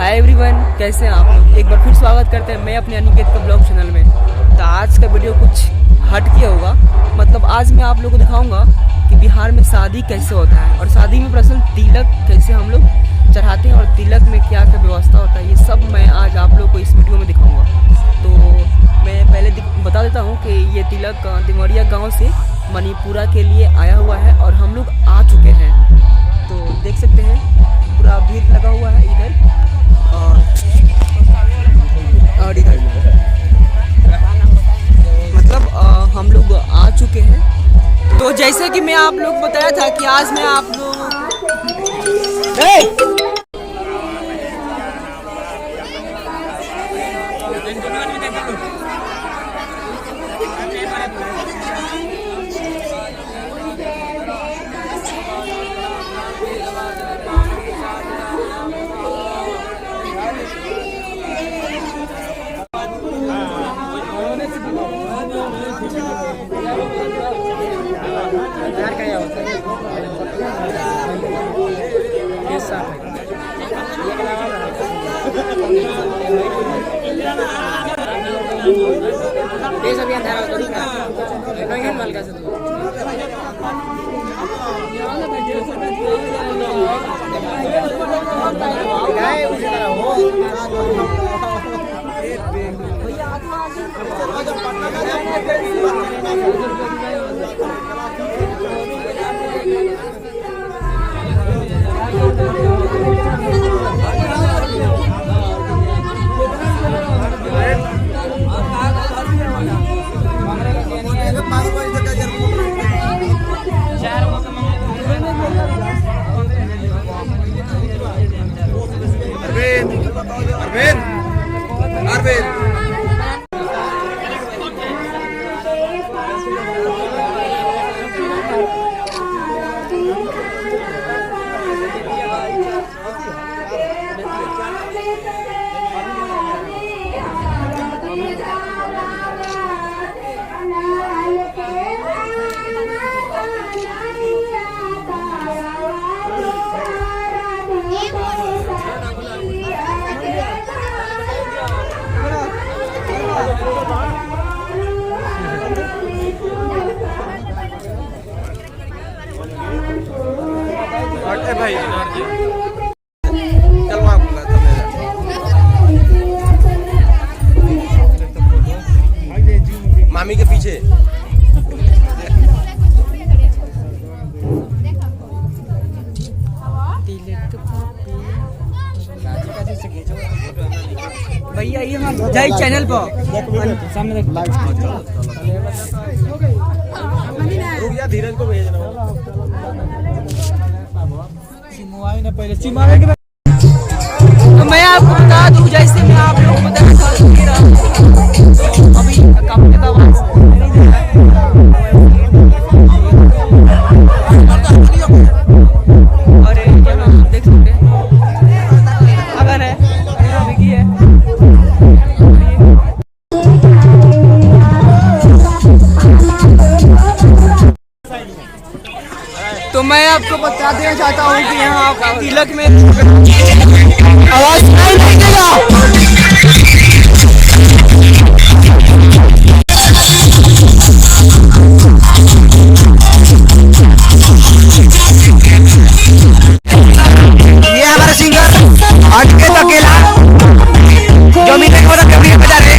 Hi everyone, कैसे हैं आप लोग। एक बार फिर स्वागत करते हैं मैं अपने अनिकेत का ब्लॉग चैनल में। तो आज का वीडियो कुछ हट के होगा। मतलब आज मैं आप लोगों को दिखाऊंगा कि बिहार में शादी कैसे होता है और शादी में प्रश्न तिलक कैसे हम लोग चढ़ाते हैं और तिलक में क्या क्या व्यवस्था होता है, ये सब मैं आज आप लोग को इस वीडियो में दिखाऊँगा। तो मैं पहले बता देता हूँ कि ये तिलक दिमरिया गाँव से मणिपुरा के लिए आया हुआ है और हम लोग आ चुके हैं। तो देख सकते हैं पूरा भीड़ लगा हुआ है इधर और इधर। मतलब हम लोग आ चुके हैं। तो जैसे कि मैं आप लोग बताया था कि आज मैं आप लोग भाई मामी के पीछे भैया ये हम जय चैनल पर सामने धीरज को भेजना पहले चिमावे के। तो मैं आपको बता दूं, जैसे मैं आप लोगों को बता तो अभी कम के दवा और यहाँ देख सकते हैं अगर है बिकी है। तो मैं आपको बता देना चाहता हूँ कि यहाँ तिलक में आवाज नहीं निकलेगा। ये हमारा सिंगर अनिकेत अकेला जो मिले को कभी बजा रहे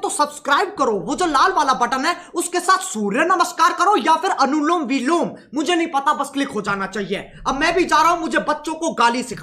तो सब्सक्राइब करो, वो जो लाल वाला बटन है उसके साथ सूर्य नमस्कार करो या फिर अनुलोम विलोम, मुझे नहीं पता, बस क्लिक हो जाना चाहिए। अब मैं भी जा रहा हूं, मुझे बच्चों को गाली सिखा